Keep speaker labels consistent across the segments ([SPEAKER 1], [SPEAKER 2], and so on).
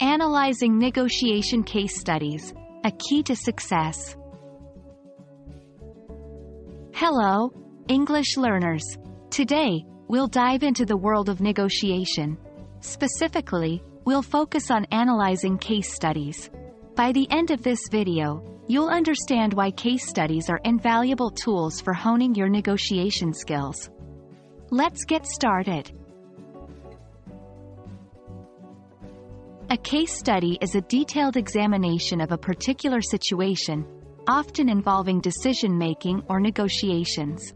[SPEAKER 1] Analyzing negotiation case studies, a key to success. Hello, English learners. Today, we'll dive into the world of negotiation. Specifically, we'll focus on analyzing case studies. By the end of this video, you'll understand why case studies are invaluable tools for honing your negotiation skills. Let's get started. A case study is a detailed examination of a particular situation, often involving decision-making or negotiations.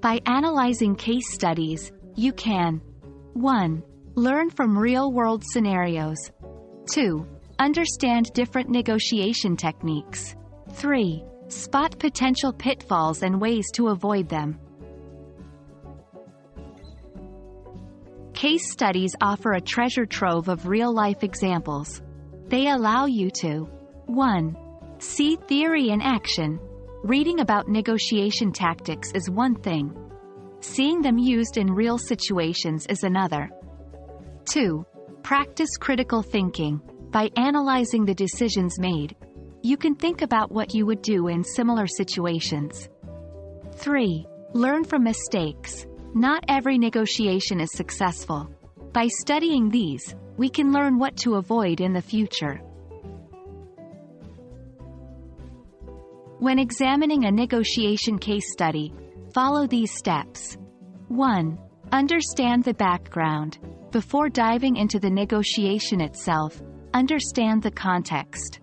[SPEAKER 1] By analyzing case studies, you can 1. Learn from real-world scenarios. 2. Understand different negotiation techniques. 3. Spot potential pitfalls and ways to avoid them. Case studies offer a treasure trove of real-life examples. They allow you to 1. See theory in action. Reading about negotiation tactics is one thing. Seeing them used in real situations is another. 2. Practice critical thinking. By analyzing the decisions made, you can think about what you would do in similar situations. 3. Learn from mistakes. Not every negotiation is successful. By studying these, we can learn what to avoid in the future. When examining a negotiation case study, follow these steps. 1. Understand the background. Before diving into the negotiation itself, understand the context.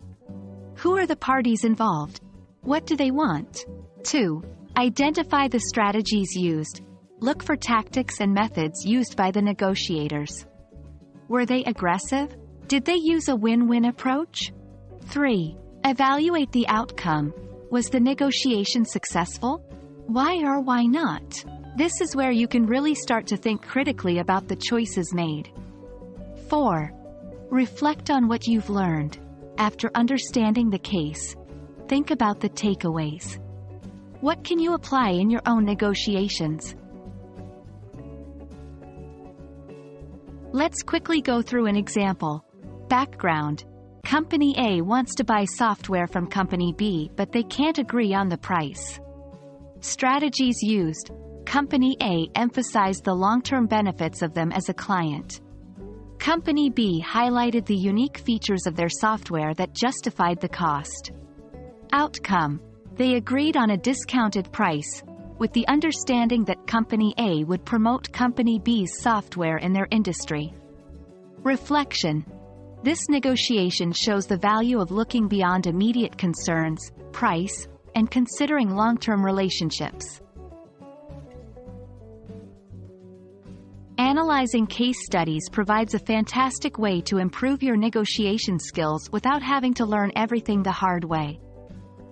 [SPEAKER 1] Who are the parties involved? What do they want? 2. Identify the strategies used. Look for tactics and methods used by the negotiators. Were they aggressive? Did they use a win-win approach? 3. Evaluate the outcome. Was the negotiation successful? Why or why not? This is where you can really start to think critically about the choices made. 4. Reflect on what you've learned. After understanding the case, think about the takeaways. What can you apply in your own negotiations? Let's quickly go through an example. Background. Company A wants to buy software from Company B, but they can't agree on the price. Strategies used. Company A emphasized the long-term benefits of them as a client. Company B highlighted the unique features of their software that justified the cost. Outcome. They agreed on a discounted price, with the understanding that Company A would promote Company B's software in their industry. Reflection. This negotiation shows the value of looking beyond immediate concerns, price, and considering long-term relationships. Analyzing case studies provides a fantastic way to improve your negotiation skills without having to learn everything the hard way.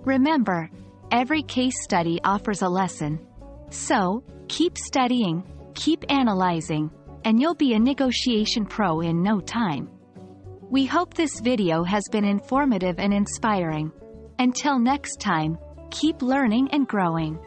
[SPEAKER 1] Remember, every case study offers a lesson. So, keep studying, keep analyzing, and you'll be a negotiation pro in no time. We hope this video has been informative and inspiring. Until next time, keep learning and growing.